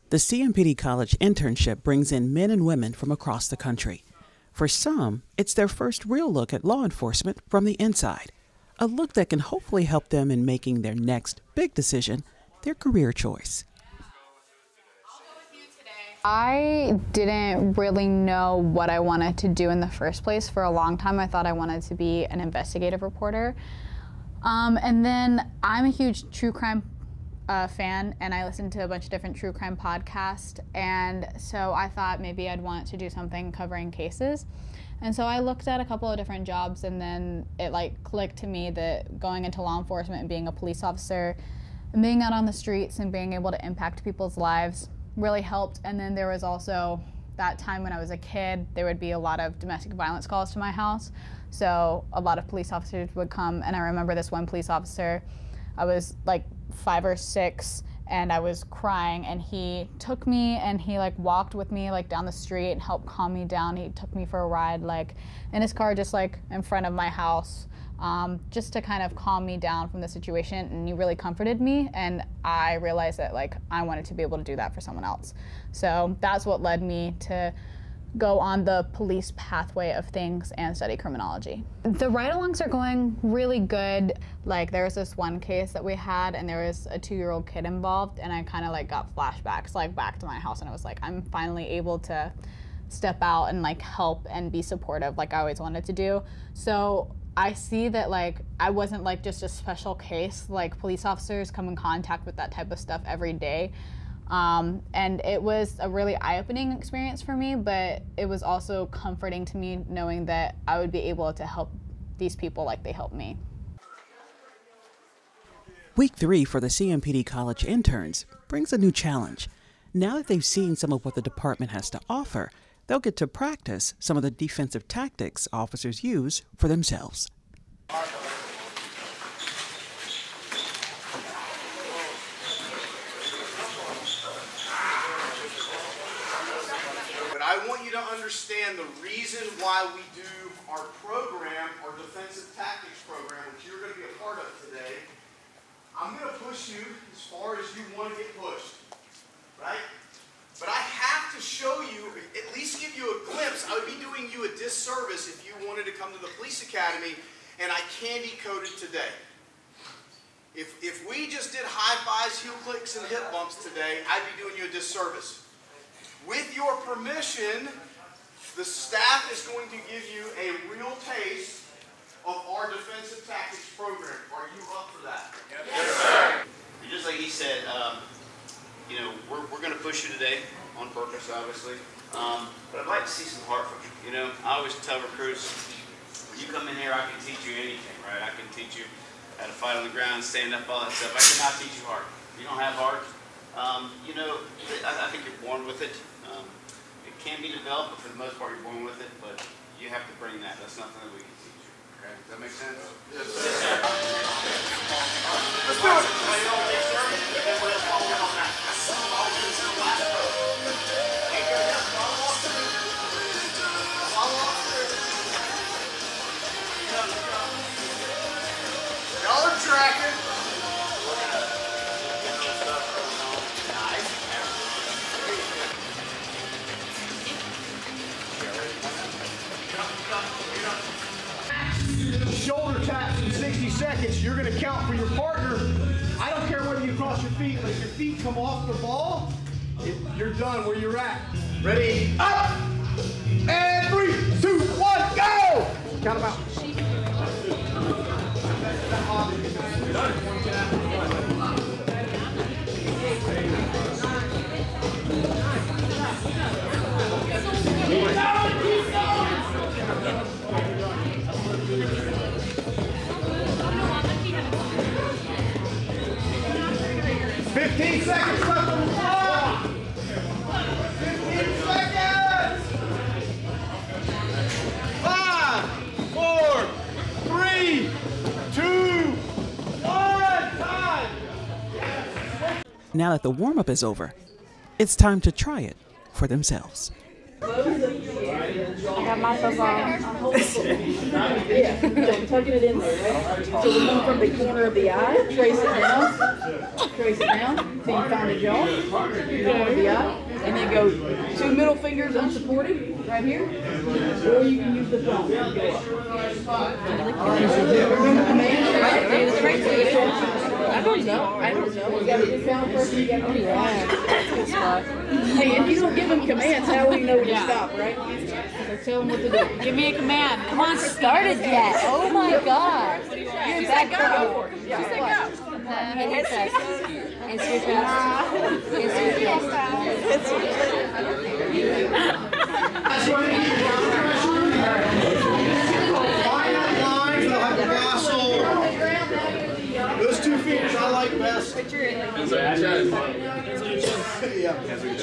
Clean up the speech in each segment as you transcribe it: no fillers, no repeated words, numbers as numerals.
The CMPD College Internship brings in men and women from across the country. For some, it's their first real look at law enforcement from the inside, a look that can hopefully help them in making their next big decision, their career choice. I didn't really know what I wanted to do in the first place. For a long time, I thought I wanted to be an investigative reporter. And then I'm a huge true crime fan, and I listen to a bunch of different true crime podcasts, and so I thought maybe I'd want to do something covering cases. And so I looked at a couple of different jobs, and then it clicked to me that going into law enforcement and being a police officer and being out on the streets and being able to impact people's lives really helped. And then there was also that time when I was a kid, there would be a lot of domestic violence calls to my house. So a lot of police officers would come, and I remember this one police officer, I was like 5 or 6, and I was crying, and he took me and he walked with me down the street and helped calm me down. He took me for a ride in his car just in front of my house, just to kind of calm me down from the situation, and he really comforted me, and I realized that I wanted to be able to do that for someone else. So that's what led me to go on the police pathway of things and study criminology. The ride-alongs are going really good. There was this one case that we had, and there was a 2-year-old kid involved, and I kind of got flashbacks back to my house, and I was I'm finally able to step out and help and be supportive like I always wanted to do. So I see that I wasn't just a special case. Police officers come in contact with that type of stuff every day. And it was a really eye-opening experience for me, but it was also comforting to me knowing that I would be able to help these people like they helped me. Week 3 for the CMPD College Interns brings a new challenge. Now that they've seen some of what the department has to offer, they'll get to practice some of the defensive tactics officers use for themselves. I want you to understand the reason why we do our program, our defensive tactics program, which you're going to be a part of today. I'm going to push you as far as you want to get pushed, right? But I have to show you, at least give you a glimpse. I would be doing you a disservice if you wanted to come to the police academy and I candy coated today. If we just did high fives, heel clicks, and hip bumps today, I'd be doing you a disservice. With your permission, the staff is going to give you a real taste of our defensive tactics program. Are you up for that? Yes, sir. Just like he said, we're going to push you today on purpose, obviously. But I'd like to see some heart from you. I always tell recruits, when you come in here, I can teach you anything, right? I can teach you how to fight on the ground, stand up, all that stuff. I cannot teach you heart. If you don't have heart, I think you're born with it. It can be developed, but for the most part, you're born with it. But you have to bring that. That's nothing that we can teach you. Okay? Does that make sense? Yes, sir. Yes, sir. Let's do it. Yes, sir. Everybody else follow in on that. Follow in this little last row. Hey, go down. Follow off through. Follow off through. Y'all are tracking. Shoulder taps in 60 seconds. You're going to count for your partner. I don't care whether you cross your feet, but if your feet come off the ball, you're done where you're at. Ready? Up! And 3, 2, 1, go! Count them out. 15 seconds left on the clock. 15 seconds. 5, 4, 3, 2, 1. Time. Now that the warm-up is over, it's time to try it for themselves. I got my football. Yeah, so tucking it in there, right? So we're going from the corner of the eye, trace it down till you find the jaw, corner of the eye, and then go 2 middle fingers unsupported, right here, or you can use the thumb to go up. Remember commands? I don't know. You got a good counter pressure, you got to do that. Hey, if you don't give them commands, how will you know when to stop, right? So tell them what to do. Give me a command. Come on, started yet. Oh my God. You're in back go. Yeah, Go. Hit your chest. It's your chest. It's your chest. It's your Those 2 fingers I like best. Hands on your chest. Yeah. Hands on your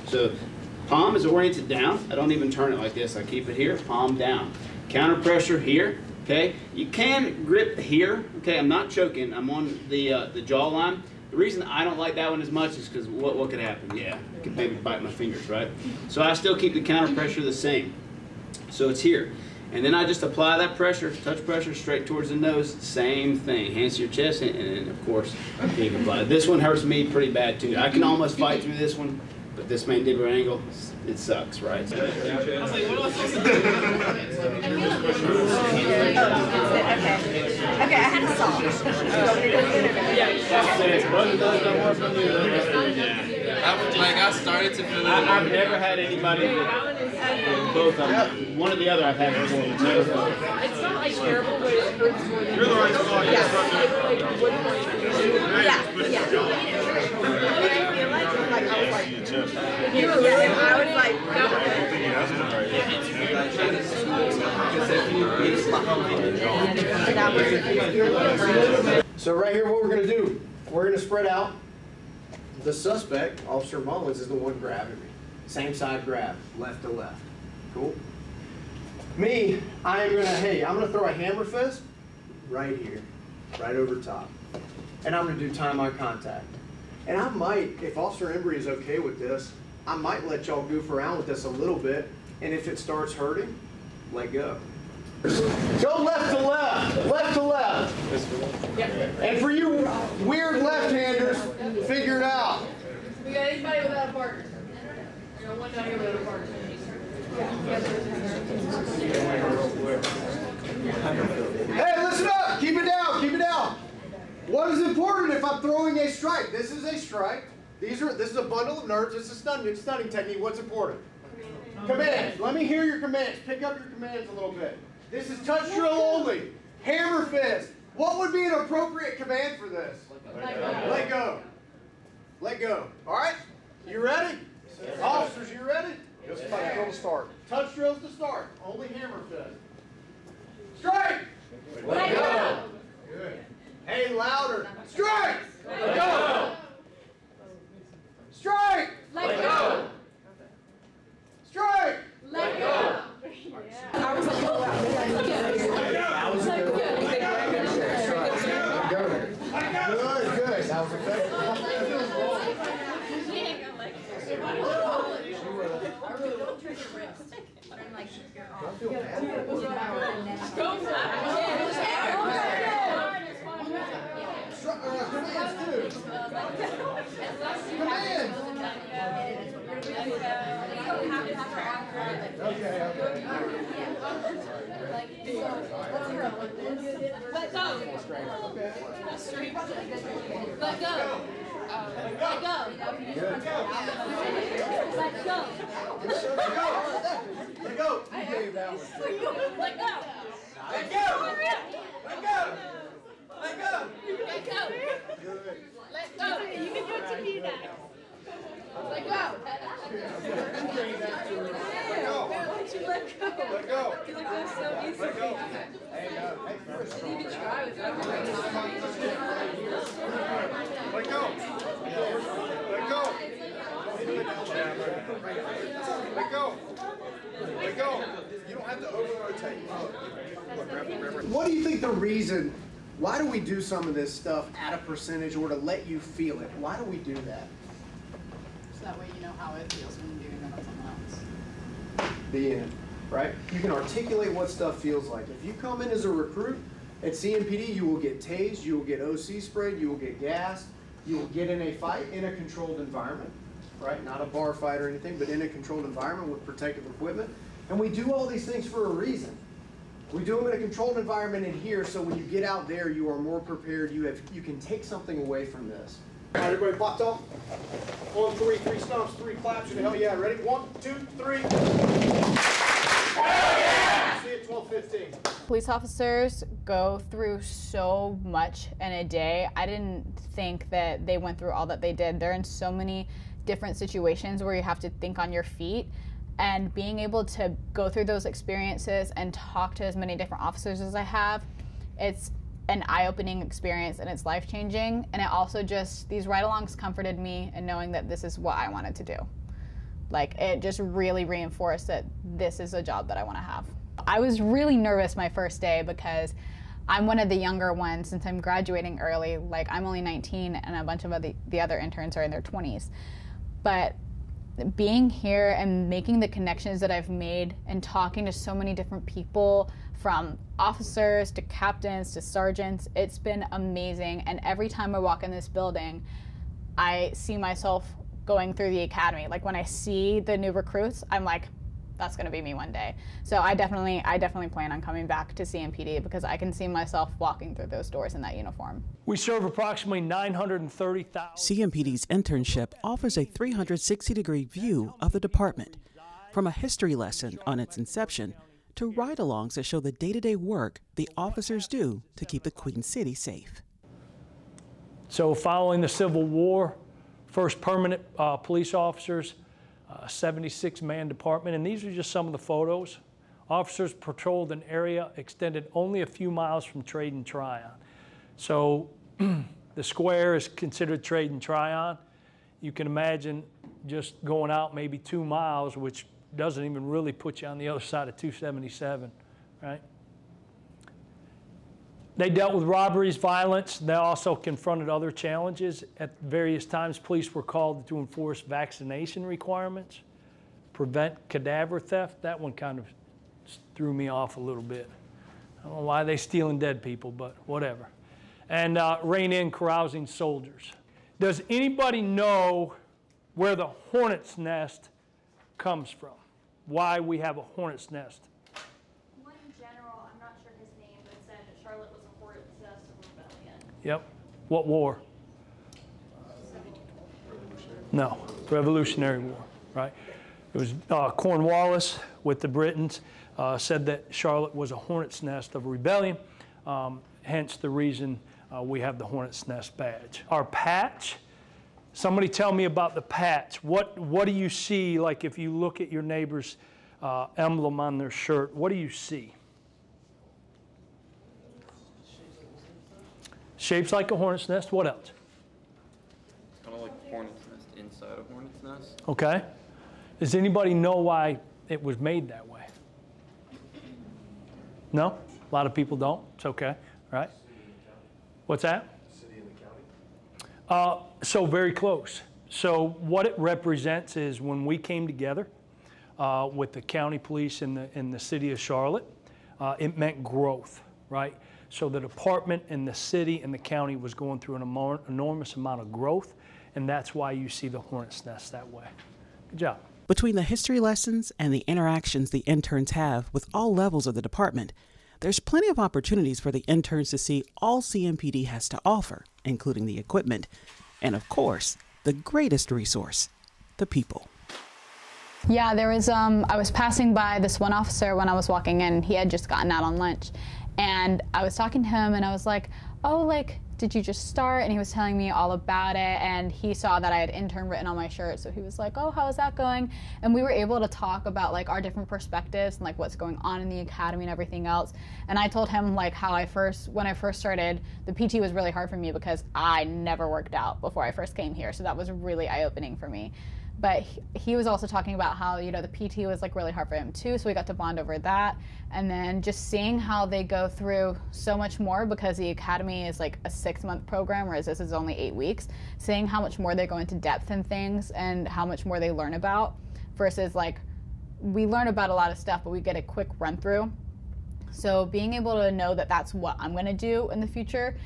So palm is oriented down. I don't even turn it like this. I keep it here, palm down. Counter pressure here, okay? You can grip here, okay? I'm not choking. I'm on the jaw line. The reason I don't like that one as much is because what could happen? Yeah, I could maybe bite my fingers, right? So I still keep the counter pressure the same. So it's here. And then I just apply that pressure, touch pressure straight towards the nose. Same thing. Hands to your chest, and then of course you can apply. This one hurts me pretty bad too. I can almost fight through this one, but this mandibular angle, it sucks, right? Okay, I had a song. I started to feel it. I've never had anybody that both of them. One or the other I've had before. It's not like terrible, but it hurts more than You're the right spot. So right here, what we're going to do, we're going to spread out. The suspect, Officer Mullins, is the one grabbing me. Same side grab, left to left. Cool? Me, I am going to, I'm going to throw a hammer fist right here, right over top. And I'm going to do time eye contact. And I might, if Officer Embry is okay with this, I might let y'all goof around with this a little bit. And if it starts hurting, let go. Go left to left, left to left. And for you weird left-handers, figure it out. We got anybody without a partner? We got one down here without a partner. Hey, listen up! Keep it down, keep it down. What is important if I'm throwing a strike? This is a strike. This is a bundle of nerves. It's a stunning technique. What's important? Commands. Let me hear your commands. Pick up your commands a little bit. This is touch drill only. Hammer fist. What would be an appropriate command for this? Let go. Let go. All right? You ready? Officers, you ready? Just touch drill to start. Touch drills to start. Only hammer fist. Strike! Let go. Good. Hey, louder. Strike! Let go. Strike! Let go. Strike! Let go. I was like, Good. That was effective. Don't feel bad. Commands too. Commands. Okay. Let go. Let go. Let go. Good. Let go. Let go. You gave that one. Let go. Let go. Let go. Let go. Let go. Good. Let go. You can do it to me next. Let go. Why'd you let go? Let go. Because it goes so easy. Let go. Hey, Didn't even try with that. Let go. Let go. Let go. Let go. You don't have to over-rotate. What do you think the reason, why do we do some of this stuff at a percentage or to let you feel it? Why do we do that? So that way you know how it feels when you're doing it on someone else. The end, right? You can articulate what stuff feels like. If you come in as a recruit at CMPD, you will get tased, you will get OC sprayed, you will get gassed, you will get in a fight in a controlled environment, right? Not a bar fight or anything, but in a controlled environment with protective equipment. And we do all these things for a reason. We do them in a controlled environment in here, so when you get out there, you are more prepared. You can take something away from this. All right, everybody pop off. 1, 3, 3 stomps, 3 claps, and hell yeah. Ready? 1, 2, 3. Hell yeah! See it, 12, 15. Police officers go through so much in a day. I didn't think that they went through all that they did. They're in so many different situations where you have to think on your feet. And being able to go through those experiences and talk to as many different officers as I have, it's an eye-opening experience and it's life-changing. And it also just, these ride-alongs comforted me in knowing that this is what I wanted to do. Like, it just really reinforced that this is a job that I want to have. I was really nervous my first day because I'm one of the younger ones since I'm graduating early. Like, I'm only 19 and a bunch of the other interns are in their 20s. But being here and making the connections that I've made and talking to so many different people, from officers to captains to sergeants, it's been amazing. And every time I walk in this building, I see myself going through the academy. Like, when I see the new recruits, I'm like, that's going to be me one day. So I definitely plan on coming back to CMPD because I can see myself walking through those doors in that uniform. We serve approximately 930,000. CMPD's internship offers a 360-degree view of the department, from a history lesson on its inception to ride-alongs that show the day-to-day work the officers do to keep the Queen City safe. So following the Civil War, first permanent police officers, 76-man department, and these are just some of the photos. Officers patrolled an area extended only a few miles from Trade and Tryon. So the square is considered Trade and Tryon. You can imagine just going out maybe 2 miles, which doesn't even really put you on the other side of 277, right? They dealt with robberies, violence. They also confronted other challenges. At various times, police were called to enforce vaccination requirements, prevent cadaver theft. That one kind of threw me off a little bit. I don't know why they're stealing dead people, but whatever. And rein in carousing soldiers. Does anybody know where the hornet's nest comes from? Why we have a hornet's nest? One general, I'm not sure his name, but said that Charlotte was a hornet's nest of rebellion. Yep. What war? No, Revolutionary War, right? It was Cornwallis with the Britons said that Charlotte was a hornet's nest of rebellion, hence the reason we have the hornet's nest badge. Our patch, somebody tell me about the patch. What do you see, like if you look at your neighbor's emblem on their shirt, what do you see? Shapes like a hornet's nest. What else? Kind of like a hornet's nest inside a hornet's nest. Okay. Does anybody know why it was made that way? No? A lot of people don't. It's okay, right? What's that? City and the county. So very close. So what it represents is when we came together with the county police in the city of Charlotte, it meant growth, right? So the department and the city and the county was going through an enormous amount of growth, and that's why you see the hornet's nest that way. Good job. Between the history lessons and the interactions the interns have with all levels of the department, there's plenty of opportunities for the interns to see all CMPD has to offer, including the equipment, and of course, the greatest resource, the people. Yeah, there was, I was passing by this one officer when I was walking in. He had just gotten out on lunch. And I was talking to him and I was like, oh, like, did you just start? And he was telling me all about it. And he saw that I had intern written on my shirt. So he was like, oh, how is that going? And we were able to talk about like our different perspectives and like what's going on in the academy and everything else. And I told him like how when I first started, the PT was really hard for me because I never worked out before I first came here. So that was really eye-opening for me. But he was also talking about how, you know, the PT was like really hard for him too, so we got to bond over that. And then just seeing how they go through so much more, because the academy is like a 6-month program, whereas this is only 8 weeks, seeing how much more they go into depth in things and how much more they learn about, versus like we learn about a lot of stuff, but we get a quick run through. So being able to know that that's what I'm going to do in the future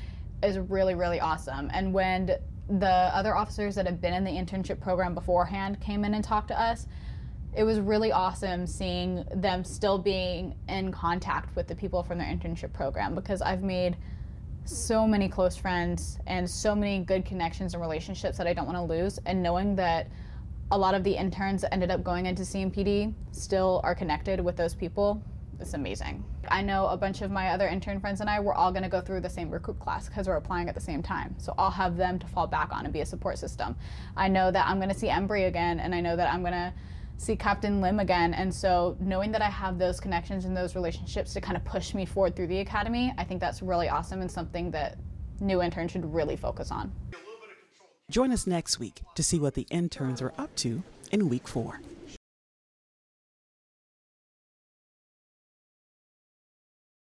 is really, really awesome. And when the other officers that have been in the internship program beforehand came in and talked to us, it was really awesome seeing them still being in contact with the people from their internship program, because I've made so many close friends and so many good connections and relationships that I don't want to lose. And knowing that a lot of the interns that ended up going into CMPD still are connected with those people, it's amazing. I know a bunch of my other intern friends and I, we're all going to go through the same recruit class because we're applying at the same time. So I'll have them to fall back on and be a support system. I know that I'm going to see Embry again, and I know that I'm going to see Captain Lim again. And so knowing that I have those connections and those relationships to kind of push me forward through the academy, I think that's really awesome and something that new interns should really focus on. Join us next week to see what the interns are up to in week 4.